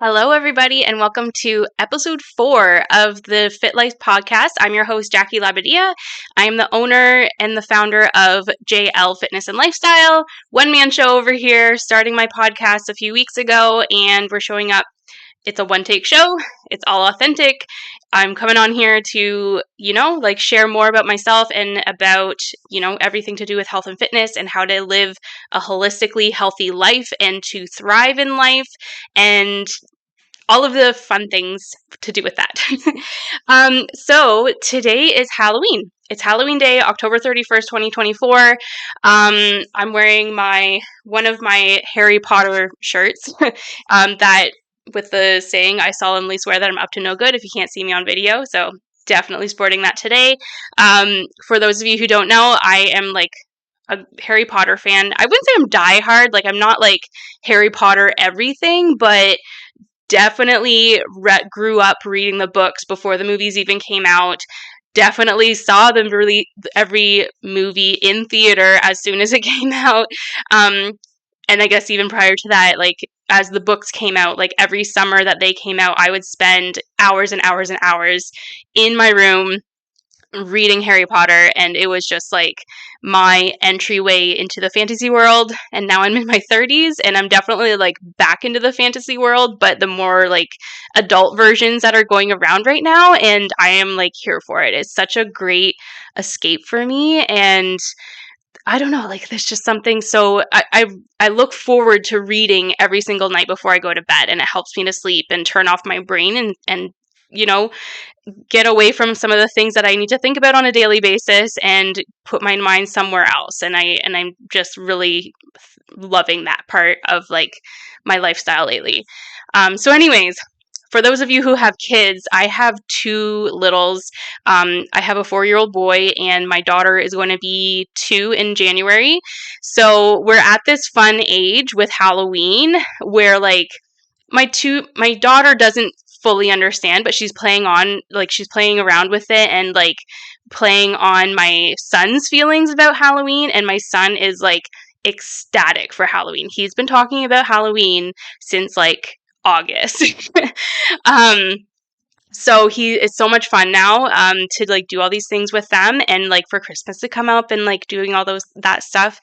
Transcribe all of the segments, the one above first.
Hello, everybody, and welcome to episode 4 of the Fit Life podcast. I'm your host, Jackie Labadia. I am the owner and the founder of JL Fitness and Lifestyle, one-man show over here, starting my podcast a few weeks ago, and we're showing up. It's a one-take show. It's all authentic. I'm coming on here to, share more about myself and about, everything to do with health and fitness and how to live a holistically healthy life and to thrive in life and all of the fun things to do with that. So today is Halloween. It's Halloween Day, October 31st, 2024. I'm wearing one of my Harry Potter shirts that with the saying, I solemnly swear that I'm up to no good if you can't see me on video. So definitely sporting that today. For those of you who don't know, I am like a Harry Potter fan. I wouldn't say I'm diehard. Like I'm not like Harry Potter everything, but definitely grew up reading the books before the movies even came out. Definitely saw them every movie in theater as soon as it came out. And I guess even prior to that, like as the books came out, like every summer that they came out, I would spend hours and hours and hours in my room reading Harry Potter, and it was just like my entryway into the fantasy world. And now I'm in my 30s and I'm definitely like back into the fantasy world, but the more like adult versions that are going around right now, and I am like here for it. It's such a great escape for me, and I don't know, like there's just something so I look forward to reading every single night before I go to bed, and it helps me to sleep and turn off my brain and get away from some of the things that I need to think about on a daily basis and put my mind somewhere else. And I'm just really loving that part of like my lifestyle lately. So anyways, for those of you who have kids, I have two littles. I have a 4-year-old boy, and my daughter is going to be 2 in January. So we're at this fun age with Halloween where like my daughter doesn't fully understand, but she's playing around with it and like playing on my son's feelings about Halloween, and my son is like ecstatic for Halloween. He's been talking about Halloween since like August. um so it's so much fun now to like do all these things with them, and like for Christmas to come up and like doing all that stuff.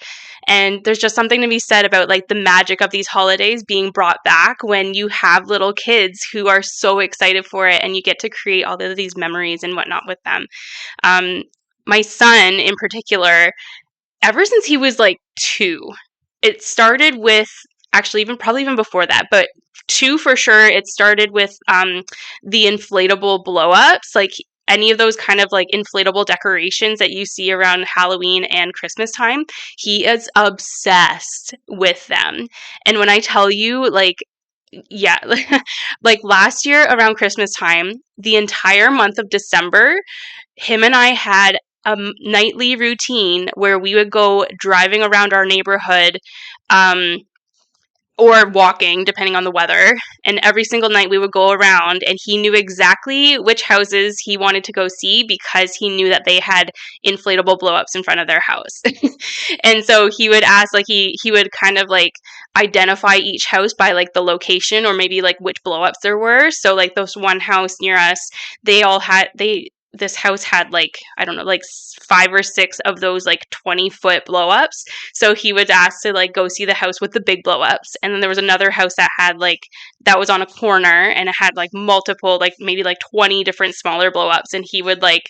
And there's just something to be said about like the magic of these holidays being brought back when you have little kids who are so excited for it, and you get to create all of these memories and whatnot with them. My son in particular, ever since he was like 2, it started with actually even before that, but 2 for sure. It started with the inflatable blow-ups, like any of those kind of like inflatable decorations that you see around Halloween and Christmas time. He is obsessed with them. And when I tell you, like, yeah, like last year around Christmas time, the entire month of December, him and I had a nightly routine where we would go driving around our neighborhood, or walking, depending on the weather. And every single night we would go around, and he knew exactly which houses he wanted to go see because he knew that they had inflatable blow-ups in front of their house. And so he would ask, like, he would kind of like identify each house by like the location or maybe like which blow-ups there were. So like this one house near us, this house had like, I don't know, like 5 or 6 of those like 20-foot blow-ups. So he was asked to like go see the house with the big blow-ups. And then there was another house that was on a corner, and it had like multiple, like maybe like 20 different smaller blow-ups. And he would like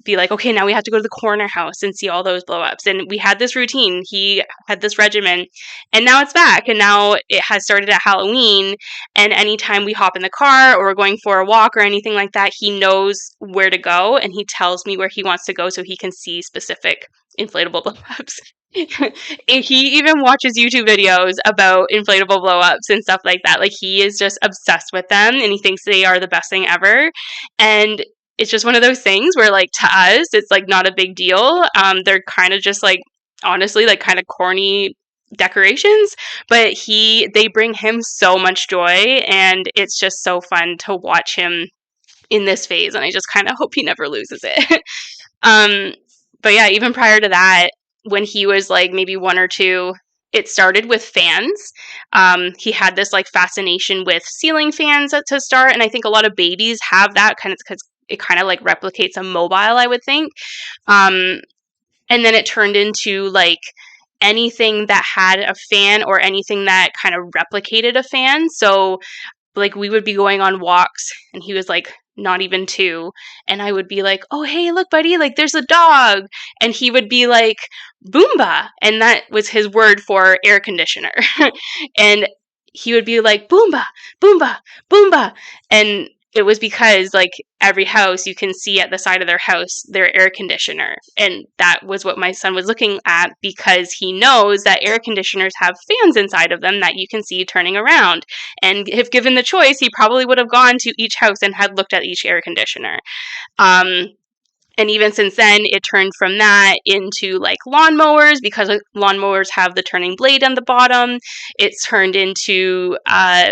be like, okay, now we have to go to the corner house and see all those blow-ups. And we had this routine. He had this regimen, and now it's back. And now it has started at Halloween. And anytime we hop in the car or we're going for a walk or anything like that, he knows where to go, and he tells me where he wants to go so he can see specific inflatable blow-ups. He even watches YouTube videos about inflatable blow-ups and stuff like that. Like he is just obsessed with them, and he thinks they are the best thing ever. And it's just one of those things where like to us it's like not a big deal. They're kind of just like honestly like kind of corny decorations, but they bring him so much joy, and it's just so fun to watch him in this phase, and I just kind of hope he never loses it. But yeah, even prior to that, when he was like maybe 1 or 2, it started with fans. He had this like fascination with ceiling fans to start, and I think a lot of babies have that kind of because it kind of like replicates a mobile, I would think. And then it turned into like anything that had a fan or anything that kind of replicated a fan. So like we would be going on walks and he was like not even 2, and I would be like, oh hey look buddy, like there's a dog, and he would be like Boomba, and that was his word for air conditioner. And he would be like Boomba, Boomba, Boomba, and it was because like every house you can see at the side of their house their air conditioner, and that was what my son was looking at because he knows that air conditioners have fans inside of them that you can see turning around. And if given the choice, he probably would have gone to each house and had looked at each air conditioner. And even since then, it turned from that into like lawnmowers because lawnmowers have the turning blade on the bottom. It's turned into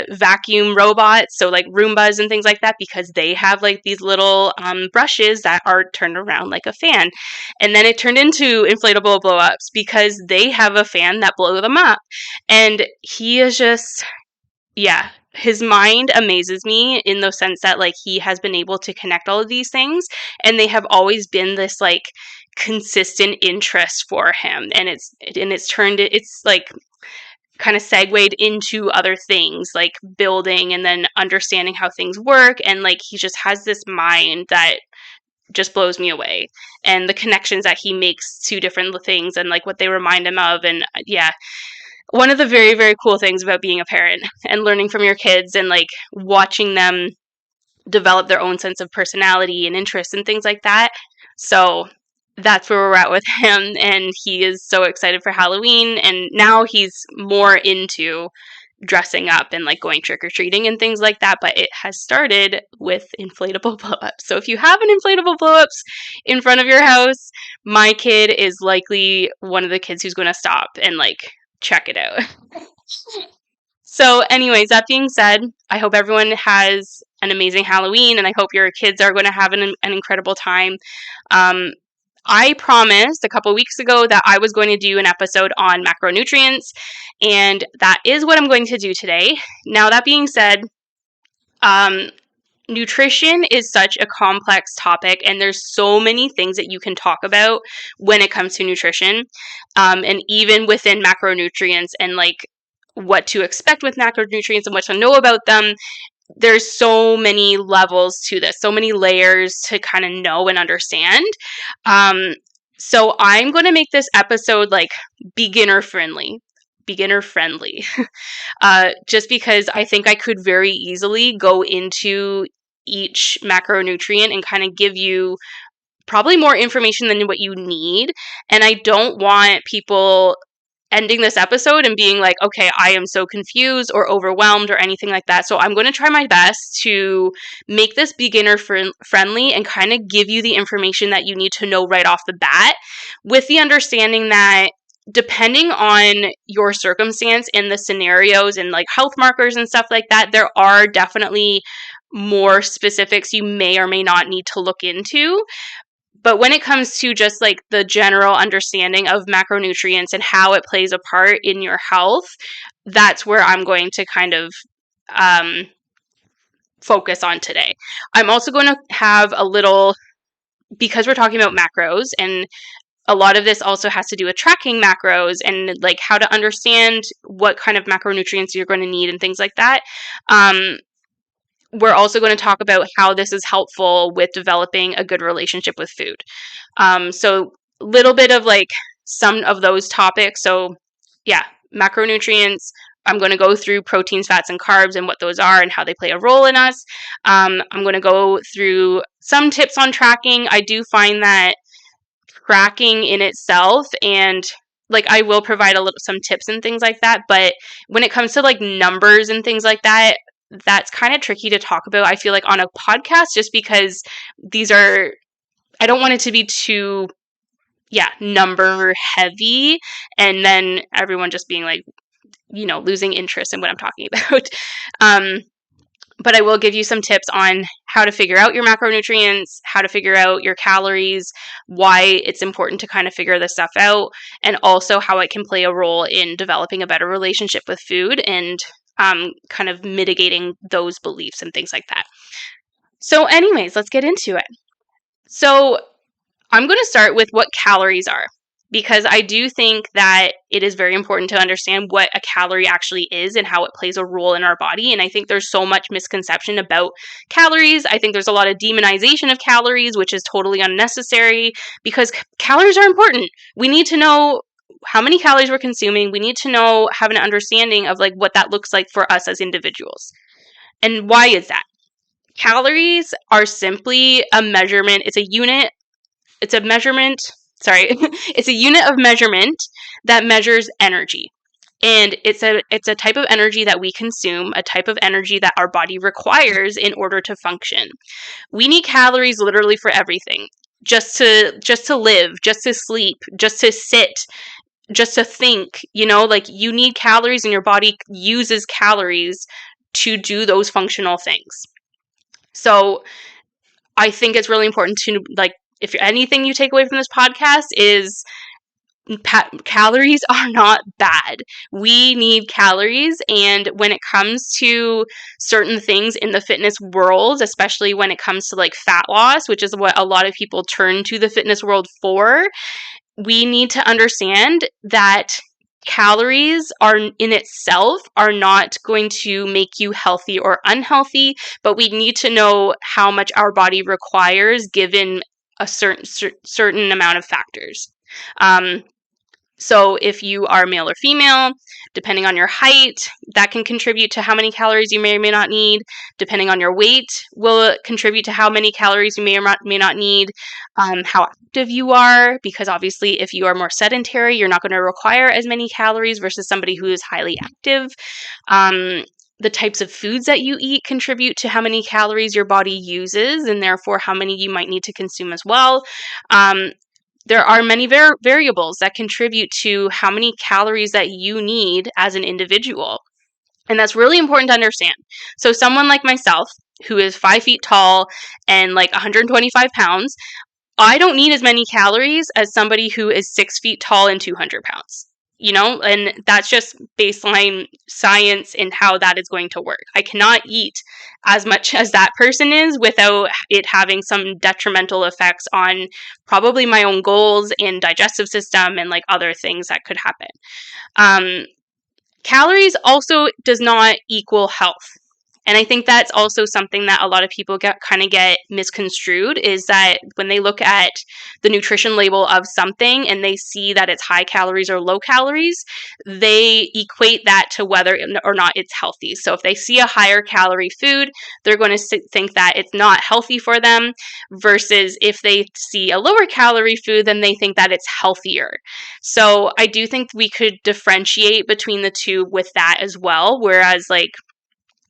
vacuum robots, so like Roombas and things like that, because they have like these little brushes that are turned around like a fan. And then it turned into inflatable blow-ups because they have a fan that blows them up. And he is just, yeah, his mind amazes me in the sense that like he has been able to connect all of these things, and they have always been this like consistent interest for him, and it's like kind of segued into other things like building and then understanding how things work, and like he just has this mind that just blows me away, and the connections that he makes to different things and like what they remind him of. And yeah, one of the very, very cool things about being a parent and learning from your kids and like watching them develop their own sense of personality and interests and things like that. So that's where we're at with him. And he is so excited for Halloween. And now he's more into dressing up and like going trick-or-treating and things like that. But it has started with inflatable blow-ups. So if you have an inflatable blow-ups in front of your house, my kid is likely one of the kids who's going to stop and like check it out. So anyways, that being said, I hope everyone has an amazing Halloween, and I hope your kids are going to have an incredible time. I promised a couple weeks ago that I was going to do an episode on macronutrients, and that is what I'm going to do today. Now, that being said, nutrition is such a complex topic, and there's so many things that you can talk about when it comes to nutrition, and even within macronutrients and like what to expect with macronutrients and what to know about them. There's so many levels to this, so many layers to kind of know and understand. So I'm going to make this episode like beginner friendly. Just because I think I could very easily go into each macronutrient and kind of give you probably more information than what you need. And I don't want people ending this episode and being like, okay, I am so confused or overwhelmed or anything like that. So I'm going to try my best to make this beginner friendly and kind of give you the information that you need to know right off the bat, with the understanding that depending on your circumstance and the scenarios and like health markers and stuff like that, there are definitely more specifics you may or may not need to look into. But when it comes to just like the general understanding of macronutrients and how it plays a part in your health, that's where I'm going to kind of focus on today. I'm also going to have a little, because we're talking about macros, and a lot of this also has to do with tracking macros and like how to understand what kind of macronutrients you're going to need and things like that. We're also going to talk about how this is helpful with developing a good relationship with food. So a little bit of like some of those topics. So yeah, macronutrients. I'm going to go through proteins, fats, and carbs and what those are and how they play a role in us. I'm going to go through some tips on tracking. I do find that tracking in itself, and like I will provide some tips and things like that, but when it comes to like numbers and things like that, that's kind of tricky to talk about, I feel like, on a podcast, just because I don't want it to be too, number heavy, and then everyone just being like, losing interest in what I'm talking about. But I will give you some tips on how to figure out your macronutrients, how to figure out your calories, why it's important to kind of figure this stuff out, and also how it can play a role in developing a better relationship with food and kind of mitigating those beliefs and things like that. So anyways, let's get into it. So I'm going to start with what calories are, because I do think that it is very important to understand what a calorie actually is and how it plays a role in our body. And I think there's so much misconception about calories. I think there's a lot of demonization of calories, which is totally unnecessary, because calories are important. We need to know how many calories we're consuming. We need to have an understanding of like what that looks like for us as individuals. And why is that? Calories are simply a measurement. It's a unit it's a measurement, it's a unit of measurement that measures energy. And it's a type of energy that we consume, a type of energy that our body requires in order to function. We need calories literally for everything. Just to live, just to sleep, just to sit, just to think, like you need calories and your body uses calories to do those functional things. So I think it's really important to like, if anything you take away from this podcast is calories are not bad. We need calories. And when it comes to certain things in the fitness world, especially when it comes to like fat loss, which is what a lot of people turn to the fitness world for, we need to understand that calories are in itself are not going to make you healthy or unhealthy, but we need to know how much our body requires given a certain amount of factors. So if you are male or female, depending on your height, that can contribute to how many calories you may or may not need. Depending on your weight, will contribute to how many calories you may or may not need. How active you are, because obviously if you are more sedentary, you're not going to require as many calories versus somebody who is highly active. The types of foods that you eat contribute to how many calories your body uses, and therefore how many you might need to consume as well. There are many variables that contribute to how many calories that you need as an individual. And that's really important to understand. So someone like myself, who is 5 feet tall and like 125 pounds, I don't need as many calories as somebody who is 6 feet tall and 200 pounds. And that's just baseline science and how that is going to work. I cannot eat as much as that person is without it having some detrimental effects on probably my own goals and digestive system and like other things that could happen. Calories also does not equal health. And I think that's also something that a lot of people get misconstrued, is that when they look at the nutrition label of something and they see that it's high calories or low calories, they equate that to whether or not it's healthy. So if they see a higher calorie food, they're going to think that it's not healthy for them, versus if they see a lower calorie food, then they think that it's healthier. So I do think we could differentiate between the two with that as well, whereas like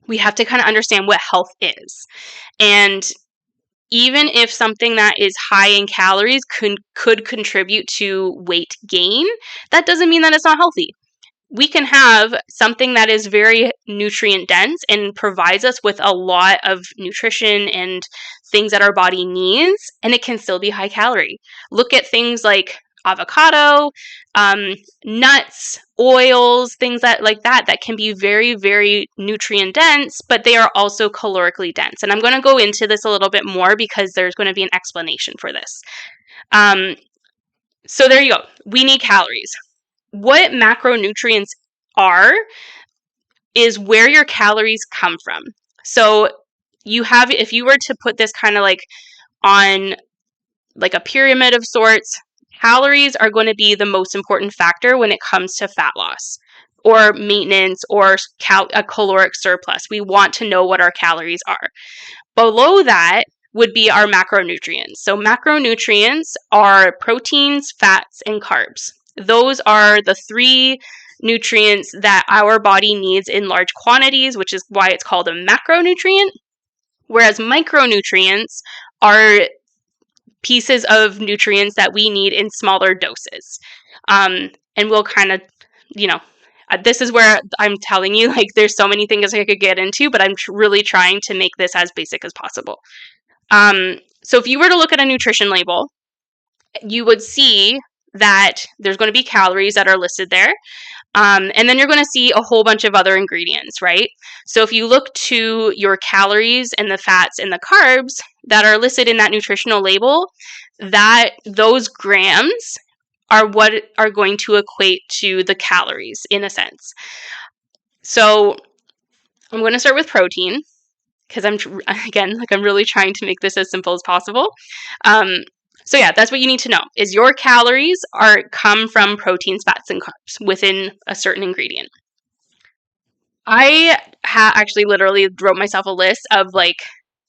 we have to kind of understand what health is. And even if something that is high in calories could contribute to weight gain, that doesn't mean that it's not healthy. We can have something that is very nutrient dense and provides us with a lot of nutrition and things that our body needs, and it can still be high calorie. Look at things like avocado, nuts, oils, things that can be very, very nutrient dense, but they are also calorically dense. And I'm going to go into this a little bit more because there's going to be an explanation for this. So there you go. We need calories. What macronutrients are is where your calories come from. So if you were to put this kind of like on like a pyramid of sorts, calories are going to be the most important factor when it comes to fat loss or maintenance or a caloric surplus. We want to know what our calories are. Below that would be our macronutrients. So macronutrients are proteins, fats, and carbs. Those are the three nutrients that our body needs in large quantities, which is why it's called a macronutrient. Whereas micronutrients are pieces of nutrients that we need in smaller doses. And we'll kind of, this is where I'm telling you, like, there's so many things I could get into, but I'm really trying to make this as basic as possible. So if you were to look at a nutrition label, you would see that there's going to be calories that are listed there. And then you're going to see a whole bunch of other ingredients, right? So if you look to your calories and the fats and the carbs that are listed in that nutritional label, that those grams are what are going to equate to the calories in a sense. So I'm going to start with protein because I'm really trying to make this as simple as possible. So yeah, that's what you need to know is your calories come from proteins, fats, and carbs within a certain ingredient. I actually literally wrote myself a list of like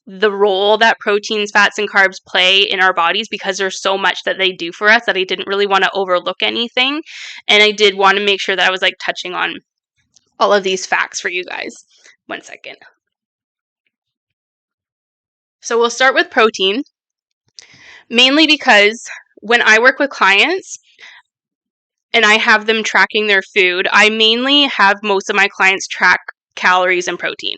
the role that proteins, fats, and carbs play in our bodies because there's so much that they do for us that I didn't really want to overlook anything. And I did want to make sure that I was like touching on all of these facts for you guys. 1 second. So we'll start with protein, mainly because when I work with clients and I have them tracking their food, I mainly have most of my clients track calories and protein.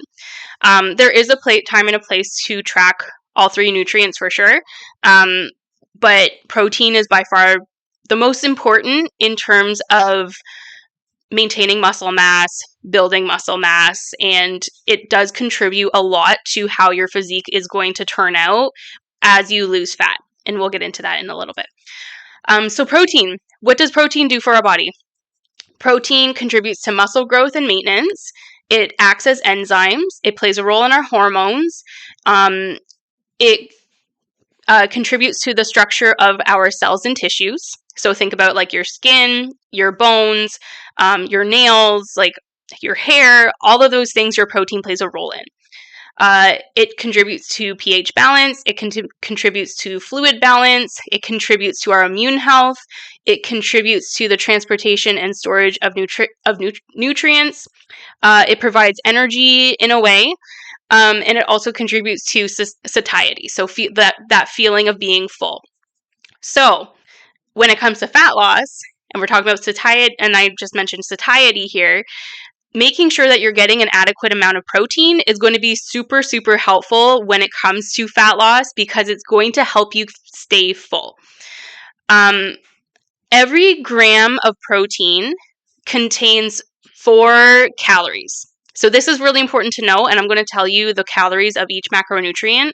There is a time and a place to track all three nutrients for sure, but protein is by far the most important in terms of maintaining muscle mass, building muscle mass, and it does contribute a lot to how your physique is going to turn out as you lose fat. And we'll get into that in a little bit. So protein, what does protein do for our body? Protein contributes to muscle growth and maintenance. It acts as enzymes. It plays a role in our hormones. It contributes to the structure of our cells and tissues. So think about like your skin, your bones, your nails, like your hair, all of those things your protein plays a role in. It contributes to pH balance. It contributes to fluid balance. It contributes to our immune health. It contributes to the transportation and storage of nutrients. It provides energy in a way. And it also contributes to satiety. So that feeling of being full. So when it comes to fat loss, and we're talking about satiety, and I just mentioned satiety here, making sure that you're getting an adequate amount of protein is going to be super, super helpful when it comes to fat loss because it's going to help you stay full. Every gram of protein contains 4 calories. So this is really important to know, and I'm going to tell you the calories of each macronutrient.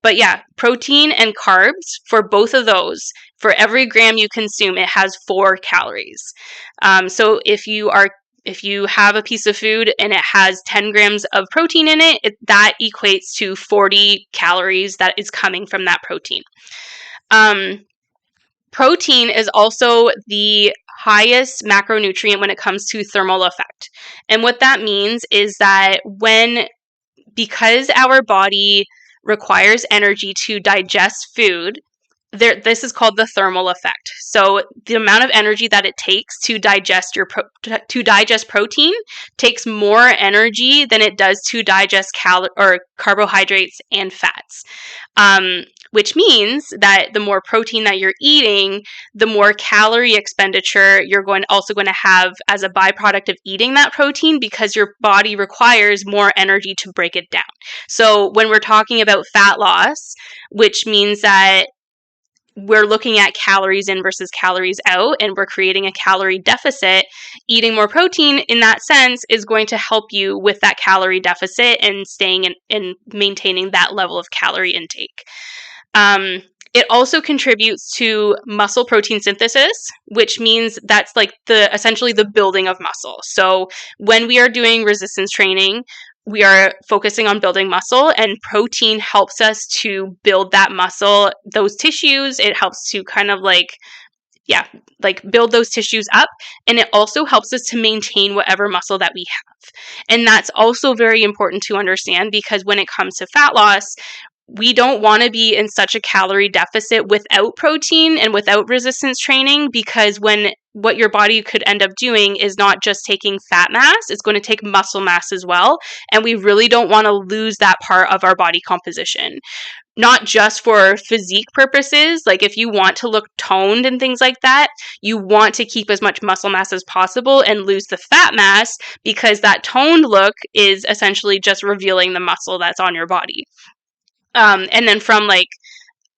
But yeah, protein and carbs, for both of those, for every gram you consume, it has 4 calories. So if you have a piece of food and it has 10 grams of protein in it, that equates to 40 calories that is coming from that protein. Protein is also the highest macronutrient when it comes to thermal effect. And what that means is that because our body requires energy to digest food, this is called the thermal effect. So the amount of energy that it takes to digest protein takes more energy than it does to digest carbohydrates and fats. Which means that the more protein that you're eating, the more calorie expenditure you're also going to have as a byproduct of eating that protein because your body requires more energy to break it down. So when we're talking about fat loss, which means that we're looking at calories in versus calories out, and we're creating a calorie deficit, eating more protein in that sense is going to help you with that calorie deficit and staying and maintaining that level of calorie intake. It also contributes to muscle protein synthesis, which means that's like essentially the building of muscle. So when we are doing resistance training, we are focusing on building muscle, and protein helps us to build that muscle, those tissues. It helps to kind of build those tissues up, and it also helps us to maintain whatever muscle that we have. And that's also very important to understand because when it comes to fat loss, we don't want to be in such a calorie deficit without protein and without resistance training, because what your body could end up doing is not just taking fat mass, it's going to take muscle mass as well. And we really don't want to lose that part of our body composition. not just for physique purposes. Like if you want to look toned and things like that, you want to keep as much muscle mass as possible and lose the fat mass, because that toned look is essentially just revealing the muscle that's on your body. And then from like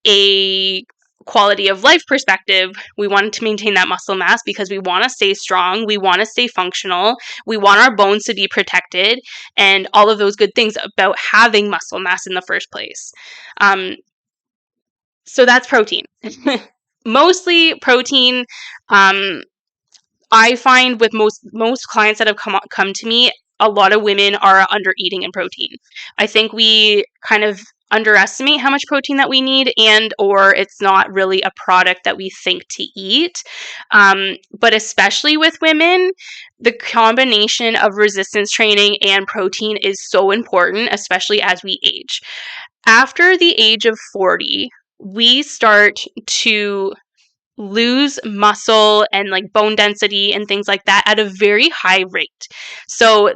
a quality of life perspective, we wanted to maintain that muscle mass because we want to stay strong, we want to stay functional, we want our bones to be protected, and all of those good things about having muscle mass in the first place. So that's protein. Mostly protein. I find with most clients that have come to me, a lot of women are under eating in protein. I think we kind of underestimate how much protein that we need, and or it's not really a product that we think to eat. But especially with women, the combination of resistance training and protein is so important, especially as we age. After the age of 40, we start to lose muscle and like bone density and things like that at a very high rate. So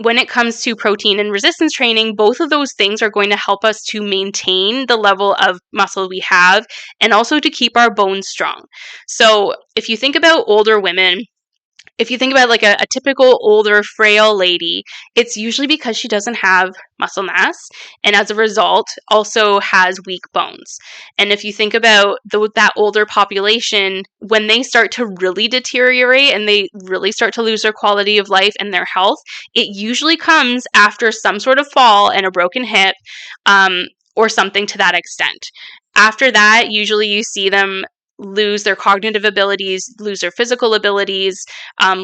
when it comes to protein and resistance training, both of those things are going to help us to maintain the level of muscle we have and also to keep our bones strong. So if you think about older women, if you think about like a typical older frail lady, it's usually because she doesn't have muscle mass, and as a result also has weak bones. And if you think about that older population, when they start to really deteriorate and they really start to lose their quality of life and their health, it usually comes after some sort of fall and a broken hip, or something to that extent. After that, usually you see them lose their cognitive abilities, lose their physical abilities,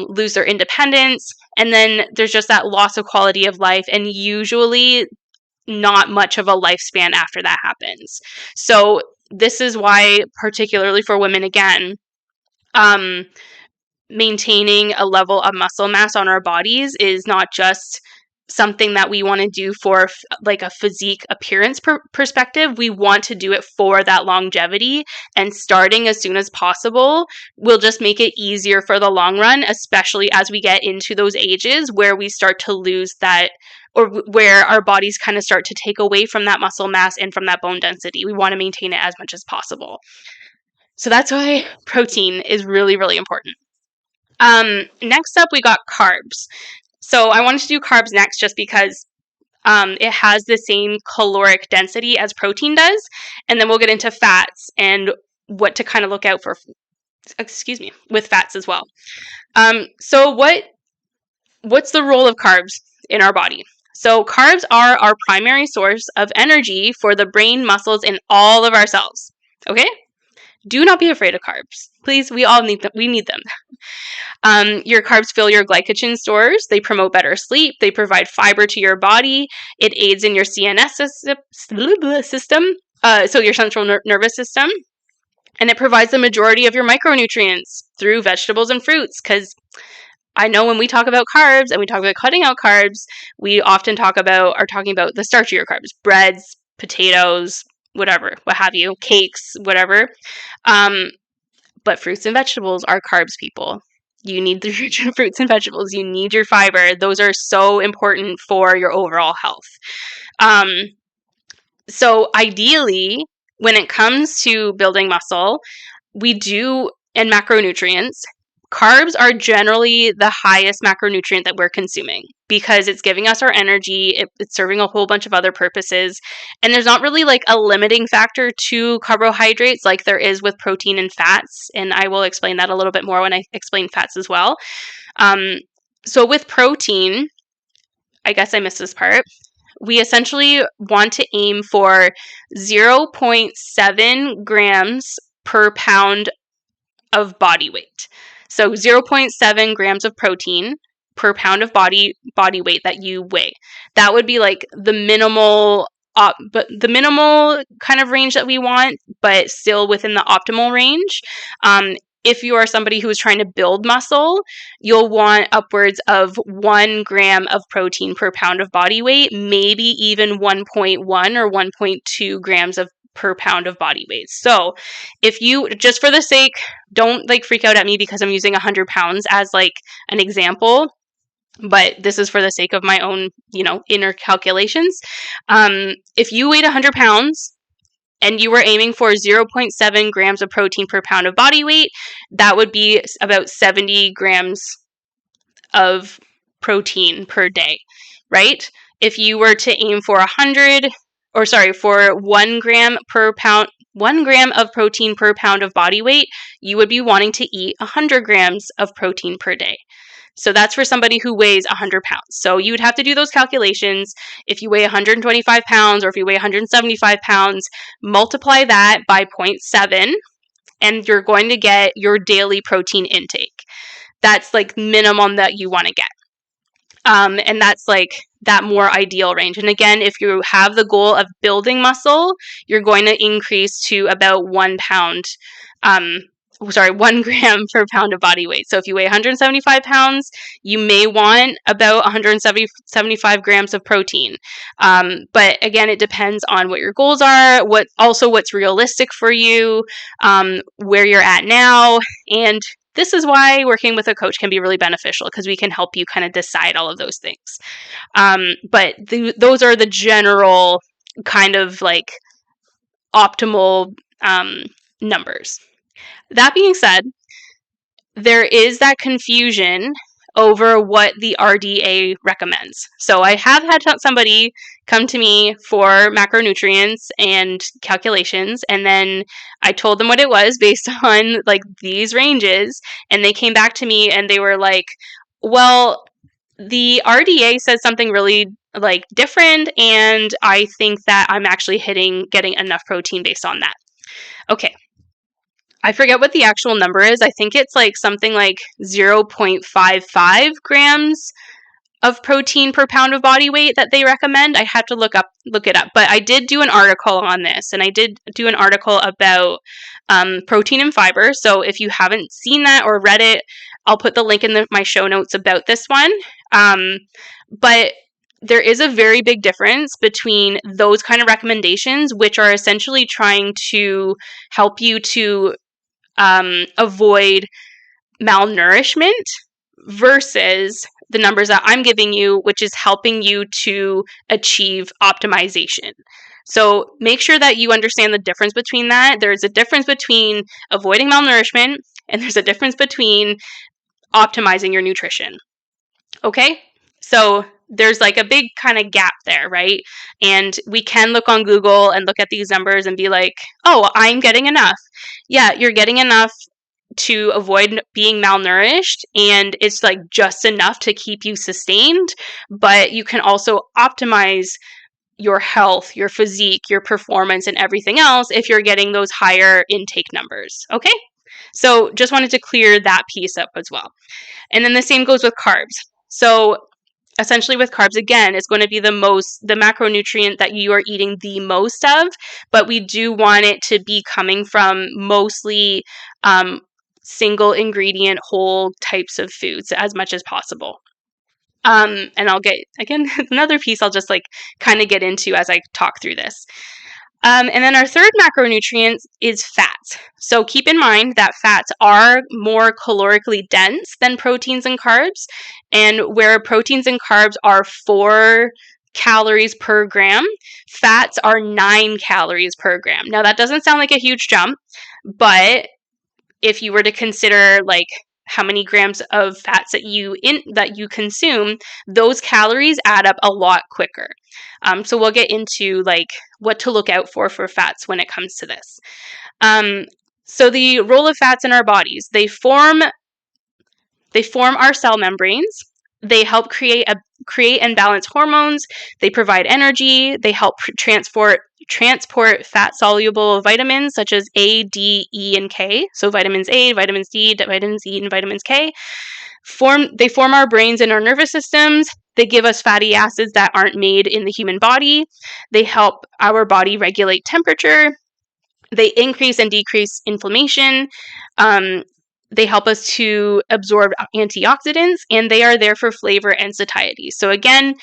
lose their independence, and then there's just that loss of quality of life, and usually not much of a lifespan after that happens. So this is why, particularly for women, again, maintaining a level of muscle mass on our bodies is not just something that we want to do for like a physique appearance perspective. We want to do it for that longevity, and starting as soon as possible will just make it easier for the long run, especially as we get into those ages where we start to lose that, or where our bodies kind of start to take away from that muscle mass and from that bone density. We want to maintain it as much as possible. So that's why protein is really, really important. Next up, we got carbs. So I wanted to do carbs next just because it has the same caloric density as protein does. And then we'll get into fats and what to kind of look out for, with fats as well. So what's the role of carbs in our body? So carbs are our primary source of energy for the brain, muscles, and all of our cells. Okay? Do not be afraid of carbs. Please, we all need them. We need them. Your carbs fill your glycogen stores. They promote better sleep. They provide fiber to your body. It aids in your CNS system, so your central nervous system. And it provides the majority of your micronutrients through vegetables and fruits. Because I know when we talk about carbs and we talk about cutting out carbs, we often are talking about the starchier carbs, breads, potatoes, whatever, what have you, cakes, whatever. But fruits and vegetables are carbs, people. You need the fruits and vegetables. You need your fiber. Those are so important for your overall health. So ideally, when it comes to building muscle, and macronutrients, carbs are generally the highest macronutrient that we're consuming because it's giving us our energy. It's serving a whole bunch of other purposes. And there's not really like a limiting factor to carbohydrates like there is with protein and fats. And I will explain that a little bit more when I explain fats as well. So with protein, I guess I missed this part. We essentially want to aim for 0.7 grams per pound of body weight. So 0.7 grams of protein per pound of body weight that you weigh. That would be like the minimal kind of range that we want, but still within the optimal range. If you are somebody who is trying to build muscle, you'll want upwards of 1 gram of protein per pound of body weight, maybe even 1.1 or 1.2 grams per pound of body weight. So if you, just for the sake, don't like freak out at me because I'm using 100 pounds as like an example, but this is for the sake of my own, inner calculations. If you weighed 100 pounds and you were aiming for 0.7 grams of protein per pound of body weight, that would be about 70 grams of protein per day, right? If you were to aim for 1 gram per pound, 1 gram of protein per pound of body weight, you would be wanting to eat 100 grams of protein per day. So that's for somebody who weighs 100 pounds. So you would have to do those calculations. If you weigh 125 pounds or if you weigh 175 pounds, multiply that by 0.7, and you're going to get your daily protein intake. That's like minimum that you want to get. And that's like that more ideal range. And again, if you have the goal of building muscle, you're going to increase to about 1 gram per pound of body weight. So if you weigh 175 pounds, you may want about 175 grams of protein. But again, it depends on what your goals are, what's realistic for you, where you're at now, and this is why working with a coach can be really beneficial, because we can help you kind of decide all of those things. But those are the general kind of like optimal numbers. That being said, there is that confusion over what the RDA recommends. So I have had somebody come to me for macronutrients and calculations, and then I told them what it was based on like these ranges, and they came back to me and they were like, well, the RDA says something really like different, and I think that I'm actually getting enough protein based on that. Okay. I forget what the actual number is. I think it's like something like 0.55 grams of protein per pound of body weight that they recommend. I have to look it up. But I did do an article on this, and I did do an article about protein and fiber. So if you haven't seen that or read it, I'll put the link in my show notes about this one. But there is a very big difference between those kind of recommendations, which are essentially trying to help you to avoid malnourishment, versus the numbers that I'm giving you, which is helping you to achieve optimization. So make sure that you understand the difference between that. There's a difference between avoiding malnourishment, and there's a difference between optimizing your nutrition. Okay? So there's like a big kind of gap there, right? And we can look on Google and look at these numbers and be like, oh, I'm getting enough. Yeah, you're getting enough to avoid being malnourished, and it's like just enough to keep you sustained, but you can also optimize your health, your physique, your performance, and everything else if you're getting those higher intake numbers. Okay? So just wanted to clear that piece up as well. And then the same goes with carbs. So essentially with carbs, again, is going to be the macronutrient that you are eating the most of, but we do want it to be coming from mostly single ingredient whole types of foods as much as possible. And I'll get, again, another piece I'll just like kind of get into as I talk through this. And then our third macronutrient is fats. So keep in mind that fats are more calorically dense than proteins and carbs. And where proteins and carbs are 4 calories per gram, fats are 9 calories per gram. Now that doesn't sound like a huge jump, but if you were to consider like how many grams of fats that you consume, those calories add up a lot quicker. So we'll get into like what to look out for fats when it comes to this. So the role of fats in our bodies, they form our cell membranes. They help create and balance hormones. They provide energy. They help transport fat-soluble vitamins such as A, D, E, and K. So vitamins A, vitamins D, vitamins E, and vitamins K. They form our brains and our nervous systems. They give us fatty acids that aren't made in the human body. They help our body regulate temperature. They increase and decrease inflammation. They help us to absorb antioxidants, and they are there for flavor and satiety. So again,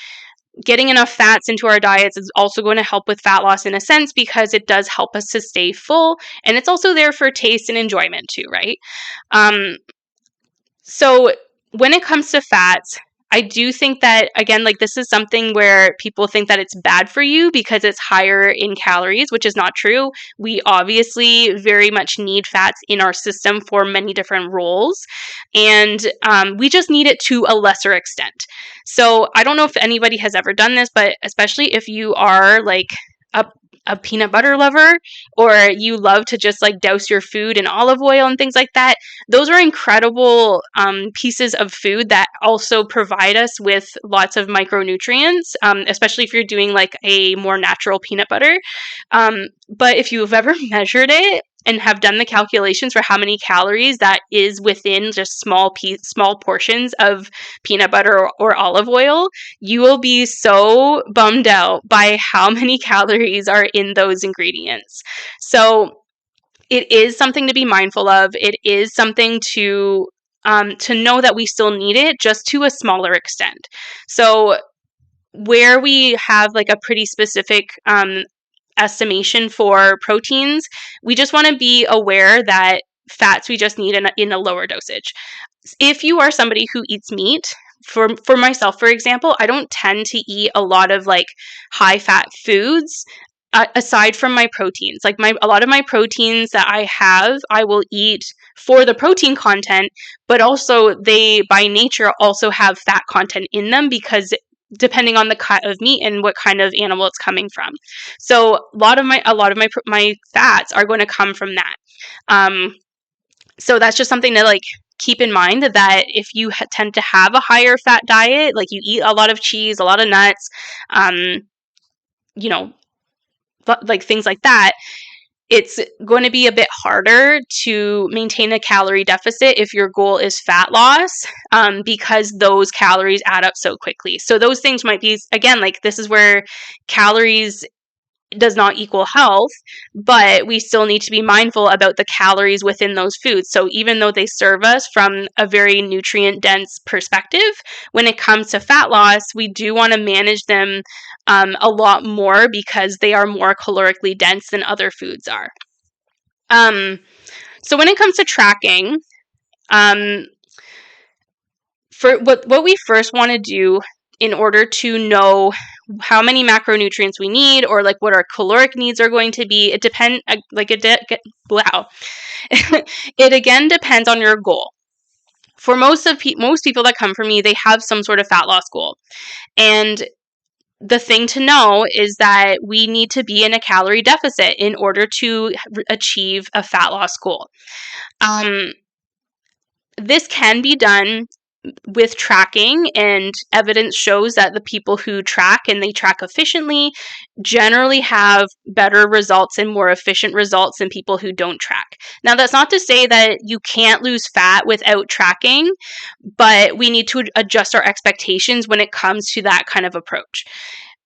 getting enough fats into our diets is also going to help with fat loss in a sense, because it does help us to stay full, and it's also there for taste and enjoyment too, right? So when it comes to fats, I do think that, again, like this is something where people think that it's bad for you because it's higher in calories, which is not true. We obviously very much need fats in our system for many different roles, and we just need it to a lesser extent. So I don't know if anybody has ever done this, but especially if you are like a peanut butter lover, or you love to just like douse your food in olive oil and things like that, those are incredible pieces of food that also provide us with lots of micronutrients, especially if you're doing like a more natural peanut butter. But if you've ever measured it and have done the calculations for how many calories that is within just small portions of peanut butter or olive oil, you will be so bummed out by how many calories are in those ingredients. So it is something to be mindful of. It is something to know that we still need it, just to a smaller extent. So where we have like a pretty specific estimation for proteins, we just want to be aware that fats we just need in a lower dosage. If you are somebody who eats meat, for myself, for example, I don't tend to eat a lot of like high fat foods aside from my proteins. Like a lot of my proteins that I will eat for the protein content, but also they by nature also have fat content in them, because depending on the cut of meat and what kind of animal it's coming from. So a lot of my fats are going to come from that. So that's just something to like keep in mind, that if you tend to have a higher fat diet, like you eat a lot of cheese, a lot of nuts, like things like that, it's going to be a bit harder to maintain a calorie deficit if your goal is fat loss, because those calories add up so quickly. So those things might be, again, like this is where calories does not equal health, but we still need to be mindful about the calories within those foods. So even though they serve us from a very nutrient dense perspective, when it comes to fat loss, we do want to manage them a lot more, because they are more calorically dense than other foods are. So when it comes to tracking, for what we first want to do in order to know how many macronutrients we need, or like what our caloric needs are going to be, it again depends on your goal. For most people that come from me, they have some sort of fat loss goal, and the thing to know is that we need to be in a calorie deficit in order to achieve a fat loss goal. This can be done with tracking, and evidence shows that the people who track and they track efficiently generally have better results and more efficient results than people who don't track. Now, that's not to say that you can't lose fat without tracking, but we need to adjust our expectations when it comes to that kind of approach.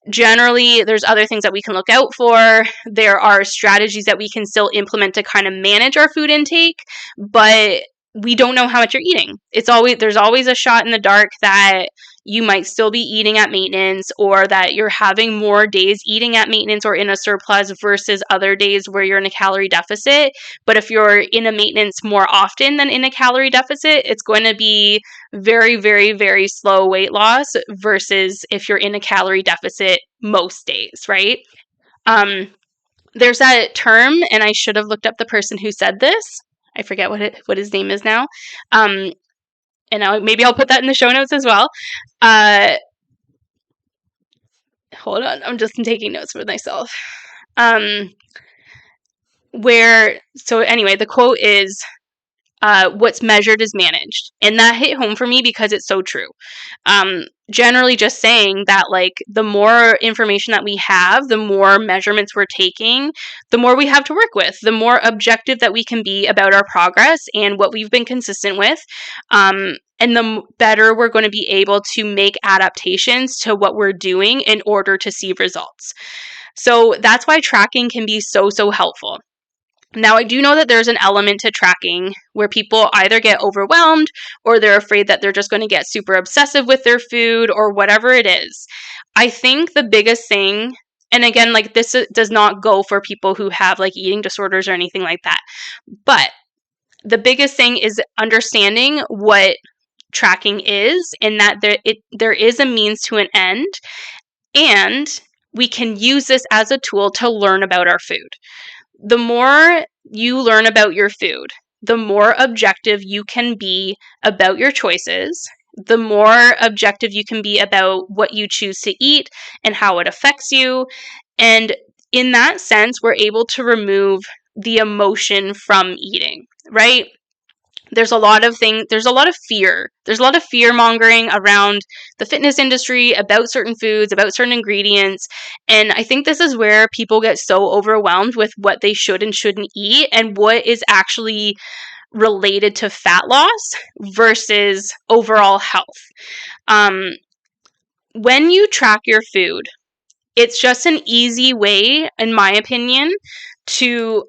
Generally, there's other things that we can look out for. There are strategies that we can still implement to kind of manage our food intake, but we don't know how much you're eating. There's always a shot in the dark that you might still be eating at maintenance, or that you're having more days eating at maintenance or in a surplus versus other days where you're in a calorie deficit. But if you're in a maintenance more often than in a calorie deficit, it's going to be very, very, very slow weight loss versus if you're in a calorie deficit most days, right? There's that term, and I should have looked up the person who said this. I forget what his name is now. And maybe I'll put that in the show notes as well. Hold on, I'm just taking notes for myself. So anyway, the quote is, what's measured is managed. And that hit home for me because it's so true. Generally just saying that like the more information that we have, the more measurements we're taking, the more we have to work with, the more objective that we can be about our progress and what we've been consistent with. And the better we're going to be able to make adaptations to what we're doing in order to see results. So that's why tracking can be so, so helpful. Now, I do know that there's an element to tracking where people either get overwhelmed, or they're afraid that they're just going to get super obsessive with their food, or whatever it is. I think the biggest thing, and again, like this does not go for people who have like eating disorders or anything like that, but the biggest thing is understanding what tracking is, in that there is a means to an end, and we can use this as a tool to learn about our food. The more you learn about your food, the more objective you can be about your choices, the more objective you can be about what you choose to eat and how it affects you. And in that sense, we're able to remove the emotion from eating, right? There's a lot of fear. There's a lot of fear mongering around the fitness industry about certain foods, about certain ingredients. And I think this is where people get so overwhelmed with what they should and shouldn't eat and what is actually related to fat loss versus overall health. When you track your food, it's just an easy way, in my opinion, to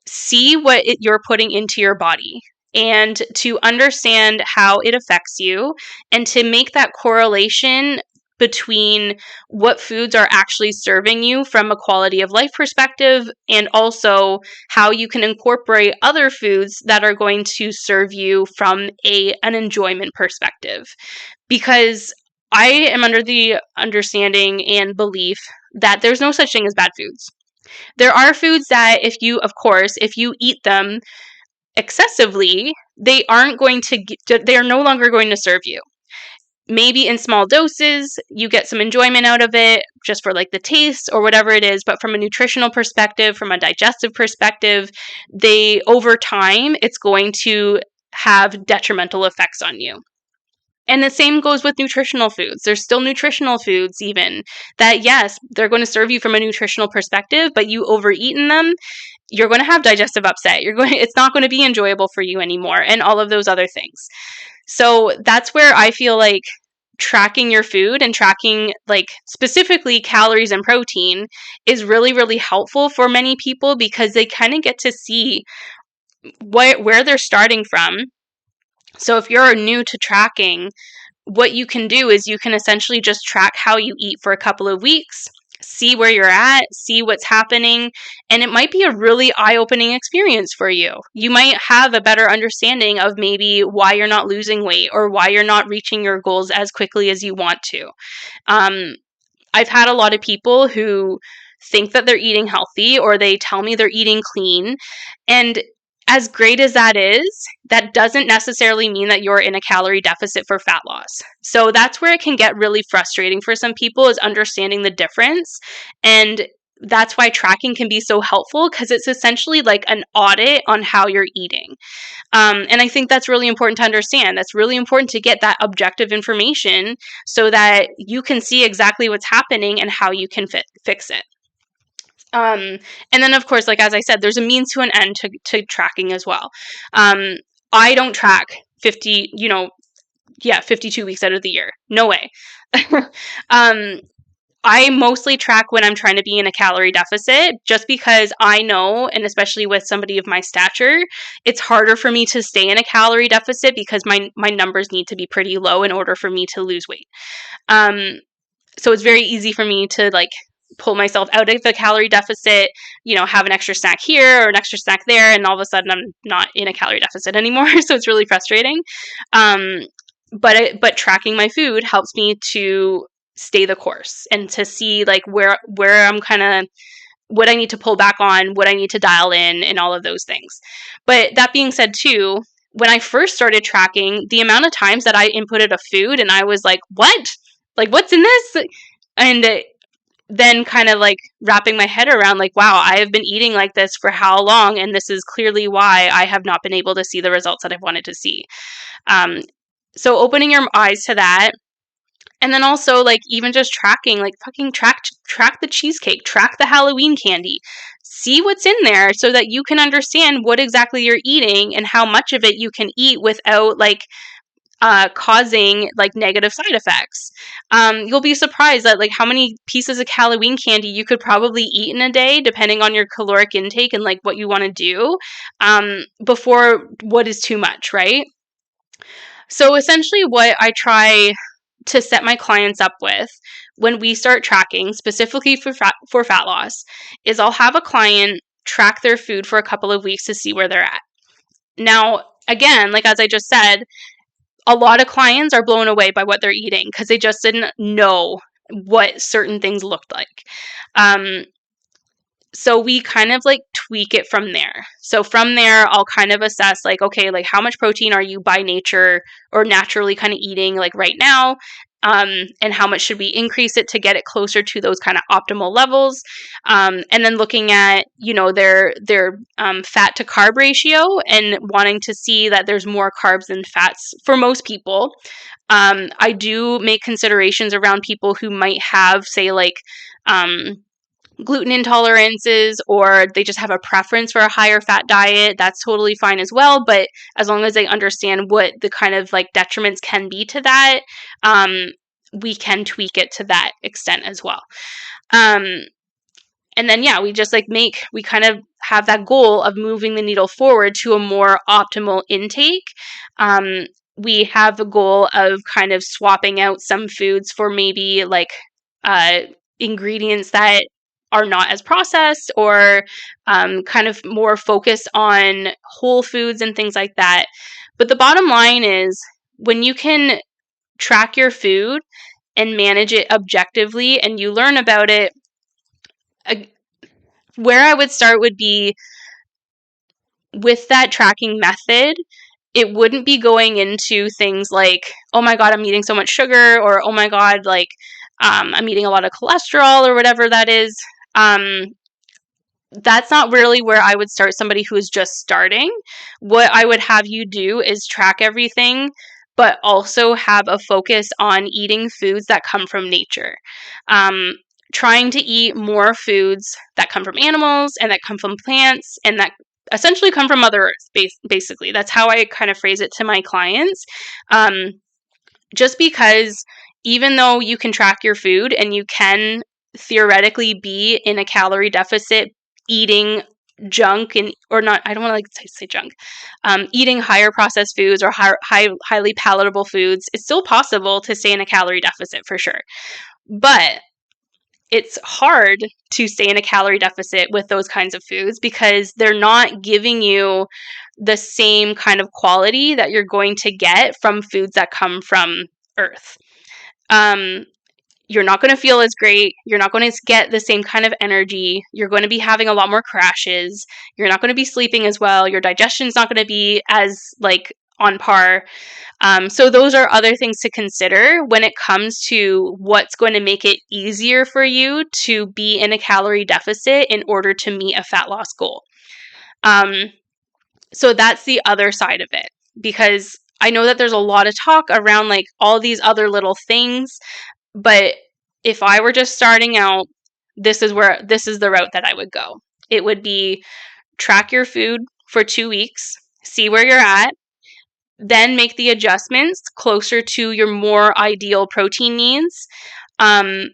see what you're putting into your body and to understand how it affects you, and to make that correlation between what foods are actually serving you from a quality of life perspective, and also how you can incorporate other foods that are going to serve you from an enjoyment perspective. Because I am under the understanding and belief that there's no such thing as bad foods. There are foods that if you eat them excessively, they are no longer going to serve you. Maybe in small doses, you get some enjoyment out of it just for like the taste or whatever it is, but from a nutritional perspective, from a digestive perspective, over time, it's going to have detrimental effects on you. And the same goes with nutritional foods. There's still nutritional foods even that, yes, they're going to serve you from a nutritional perspective, but you overeaten them, you're going to have digestive upset. It's not going to be enjoyable for you anymore, and all of those other things. So that's where I feel like tracking your food and tracking like specifically calories and protein is really, really helpful for many people, because they kind of get to see where they're starting from. So if you're new to tracking, what you can do is you can essentially just track how you eat for a couple of weeks, see where you're at, see what's happening, and it might be a really eye-opening experience for you. You might have a better understanding of maybe why you're not losing weight or why you're not reaching your goals as quickly as you want to. I've had a lot of people who think that they're eating healthy, or they tell me they're eating clean, and as great as that is, that doesn't necessarily mean that you're in a calorie deficit for fat loss. So that's where it can get really frustrating for some people, is understanding the difference. And that's why tracking can be so helpful, because it's essentially like an audit on how you're eating. And I think that's really important to understand. That's really important to get that objective information so that you can see exactly what's happening and how you can fix it. And then, of course, like as I said, there's a means to an end to tracking as well. I don't track 52 weeks out of the year. No way. I mostly track when I'm trying to be in a calorie deficit, just because I know, and especially with somebody of my stature, it's harder for me to stay in a calorie deficit because my numbers need to be pretty low in order for me to lose weight. So it's very easy for me to like pull myself out of the calorie deficit, have an extra snack here or an extra snack there, and all of a sudden I'm not in a calorie deficit anymore. So it's really frustrating. But tracking my food helps me to stay the course and to see like where I'm kind of, what I need to pull back on, what I need to dial in, and all of those things. But that being said too, when I first started tracking, the amount of times that I inputted a food and I was like, what? Like, what's in this? And then kind of like wrapping my head around like, wow, I have been eating like this for how long? And this is clearly why I have not been able to see the results that I've wanted to see. So opening your eyes to that. And then also like even just tracking, like fucking track the cheesecake, track the Halloween candy, see what's in there so that you can understand what exactly you're eating and how much of it you can eat without like causing like negative side effects. You'll be surprised at like how many pieces of Halloween candy you could probably eat in a day, depending on your caloric intake and like what you want to do, before what is too much, right? So essentially what I try to set my clients up with when we start tracking, specifically for fat loss, is I'll have a client track their food for a couple of weeks to see where they're at. Now, again, like as I just said, a lot of clients are blown away by what they're eating because they just didn't know what certain things looked like. So we kind of like tweak it from there. So from there, I'll kind of assess like, okay, like how much protein are you by nature or naturally kind of eating like right now? And how much should we increase it to get it closer to those kind of optimal levels? And then looking at, their fat to carb ratio and wanting to see that there's more carbs than fats for most people. I do make considerations around people who might have, say, like, gluten intolerances, or they just have a preference for a higher fat diet. That's totally fine as well. But as long as they understand what the kind of like detriments can be to that, we can tweak it to that extent as well. And then, we just like we kind of have that goal of moving the needle forward to a more optimal intake. We have a goal of kind of swapping out some foods for maybe like ingredients that are not as processed, or kind of more focused on whole foods and things like that. But the bottom line is, when you can track your food and manage it objectively and you learn about it, where I would start would be with that tracking method. It wouldn't be going into things like, oh my God, I'm eating so much sugar, or oh my God, like I'm eating a lot of cholesterol, or whatever that is. That's not really where I would start somebody who is just starting. What I would have you do is track everything, but also have a focus on eating foods that come from nature. Trying to eat more foods that come from animals and that come from plants and that essentially come from Mother Earth, basically. That's how I kind of phrase it to my clients. Just because even though you can track your food and you can theoretically be in a calorie deficit eating junk, or not, I don't want to say junk, eating higher processed foods or highly palatable foods, it's still possible to stay in a calorie deficit for sure. But it's hard to stay in a calorie deficit with those kinds of foods because they're not giving you the same kind of quality that you're going to get from foods that come from Earth. You're not going to feel as great. You're not going to get the same kind of energy. You're going to be having a lot more crashes. You're not going to be sleeping as well. Your digestion's not going to be as like on par. So those are other things to consider when it comes to what's going to make it easier for you to be in a calorie deficit in order to meet a fat loss goal. So that's the other side of it, because I know that there's a lot of talk around like all these other little things, but if I were just starting out, this is the route that I would go. It would be track your food for 2 weeks, see where you're at, then make the adjustments closer to your more ideal protein needs, and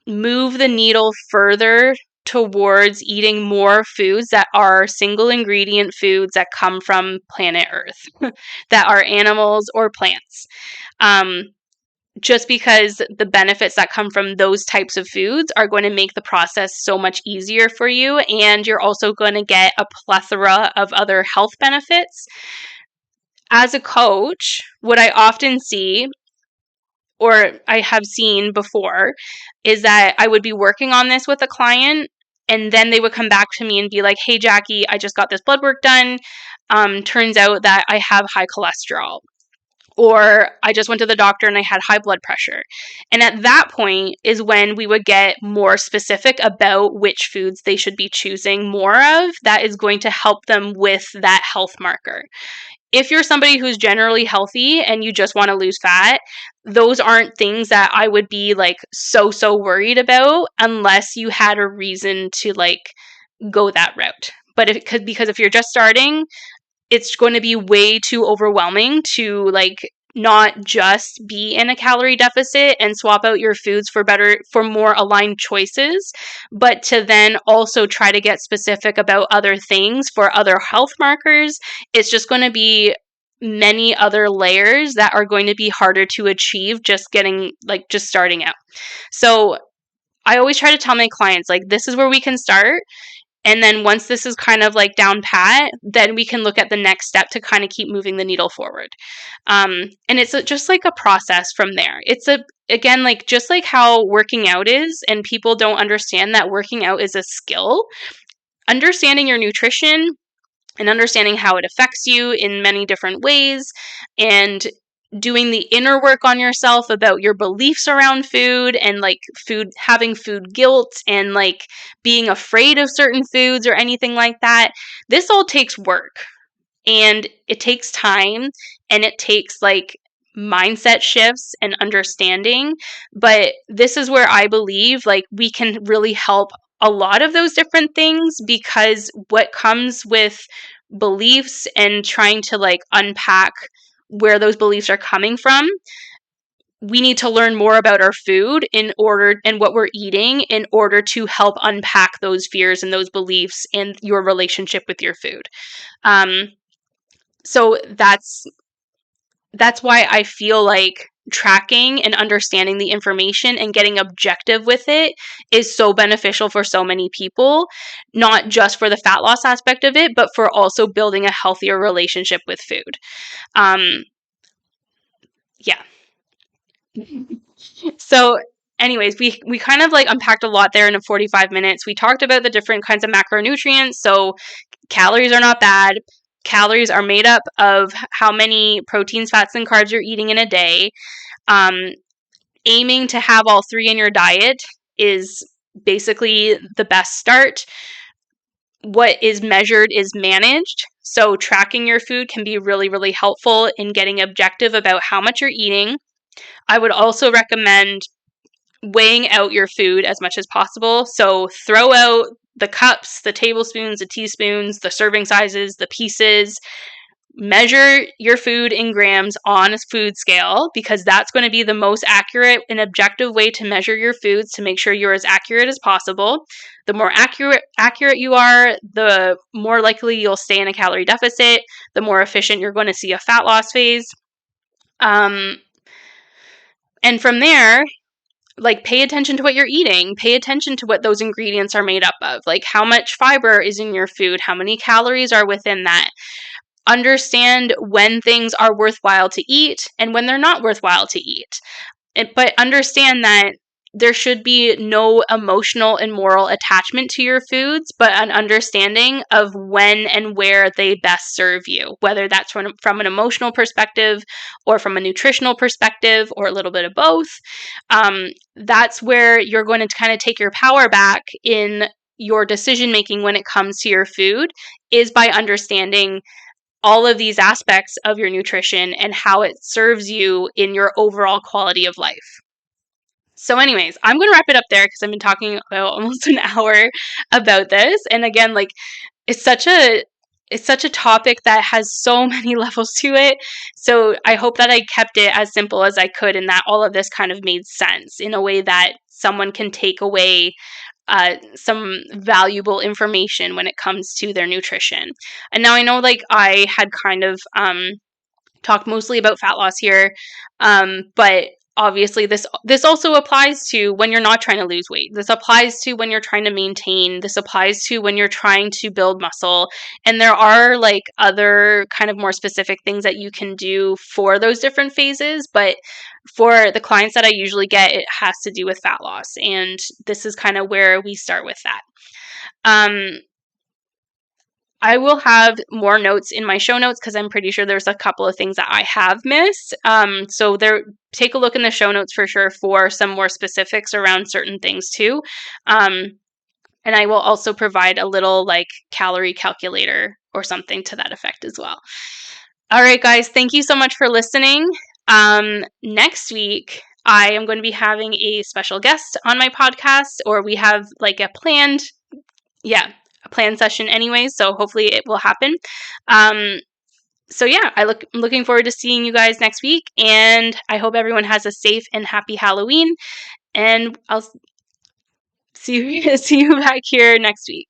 move the needle further towards eating more foods that are single ingredient foods that come from planet Earth, that are animals or plants. Just because the benefits that come from those types of foods are going to make the process so much easier for you, and you're also going to get a plethora of other health benefits. As a coach, what I often see, or I have seen before, is that I would be working on this with a client, and then they would come back to me and be like, hey, Jackie, I just got this blood work done. Turns out that I have high cholesterol. Or I just went to the doctor and I had high blood pressure. And at that point is when we would get more specific about which foods they should be choosing more of that is going to help them with that health marker. If you're somebody who's generally healthy and you just want to lose fat, those aren't things that I would be like so worried about unless you had a reason to like go that route. But because if you're just starting, it's going to be way too overwhelming to like not just be in a calorie deficit and swap out your foods for more aligned choices, but to then also try to get specific about other things for other health markers. It's just going to be many other layers that are going to be harder to achieve just starting out. So I always try to tell my clients, like, this is where we can start. And then once this is kind of like down pat, then we can look at the next step to kind of keep moving the needle forward. And it's just like a process from there. Again, like just like how working out is, and people don't understand that working out is a skill. Understanding your nutrition and understanding how it affects you in many different ways, and doing the inner work on yourself about your beliefs around food, and like food, having food guilt, and like being afraid of certain foods or anything like that. This all takes work, and it takes time, and it takes like mindset shifts and understanding. But this is where I believe like we can really help a lot of those different things, because what comes with beliefs and trying to like unpack where those beliefs are coming from, we need to learn more about our food in order, and what we're eating, in order to help unpack those fears and those beliefs and your relationship with your food. So that's why I feel like tracking and understanding the information and getting objective with it is so beneficial for so many people, not just for the fat loss aspect of it, but for also building a healthier relationship with food. Yeah. So anyways, we kind of like unpacked a lot there in 45 minutes. We talked about the different kinds of macronutrients. So calories are not bad. Calories are made up of how many proteins, fats, and carbs you're eating in a day. Aiming to have all three in your diet is basically the best start. What is measured is managed. So tracking your food can be really, really helpful in getting objective about how much you're eating. I would also recommend weighing out your food as much as possible. So throw out the cups, the tablespoons, the teaspoons, the serving sizes, the pieces. Measure your food in grams on a food scale, because that's going to be the most accurate and objective way to measure your foods, to make sure you're as accurate as possible. The more accurate you are, the more likely you'll stay in a calorie deficit, the more efficient you're going to see a fat loss phase. And from there, like, pay attention to what you're eating. Pay attention to what those ingredients are made up of. Like, how much fiber is in your food? How many calories are within that? Understand when things are worthwhile to eat and when they're not worthwhile to eat. But understand that there should be no emotional and moral attachment to your foods, but an understanding of when and where they best serve you, whether that's from an emotional perspective or from a nutritional perspective, or a little bit of both. That's where you're going to kind of take your power back in your decision making when it comes to your food, is by understanding all of these aspects of your nutrition and how it serves you in your overall quality of life. So anyways, I'm going to wrap it up there, because I've been talking about almost an hour about this. And again, like, it's such a topic that has so many levels to it. So I hope that I kept it as simple as I could, and that all of this kind of made sense in a way that someone can take away some valuable information when it comes to their nutrition. And now I know, like, I had kind of talked mostly about fat loss here, but obviously this also applies to when you're not trying to lose weight. This applies to when you're trying to maintain. This applies to when you're trying to build muscle. And there are like other kind of more specific things that you can do for those different phases, but for the clients that I usually get, it has to do with fat loss, and this is kind of where we start with that. I will have more notes in my show notes, because I'm pretty sure there's a couple of things that I have missed. So take a look in the show notes for sure for some more specifics around certain things too. And I will also provide a little like calorie calculator or something to that effect as well. All right, guys, thank you so much for listening. Next week, I am going to be having a special guest on my podcast, or we have like a planned session anyway, so hopefully it will happen. So yeah, I'm looking forward to seeing you guys next week, and I hope everyone has a safe and happy Halloween, and I'll see you back here next week.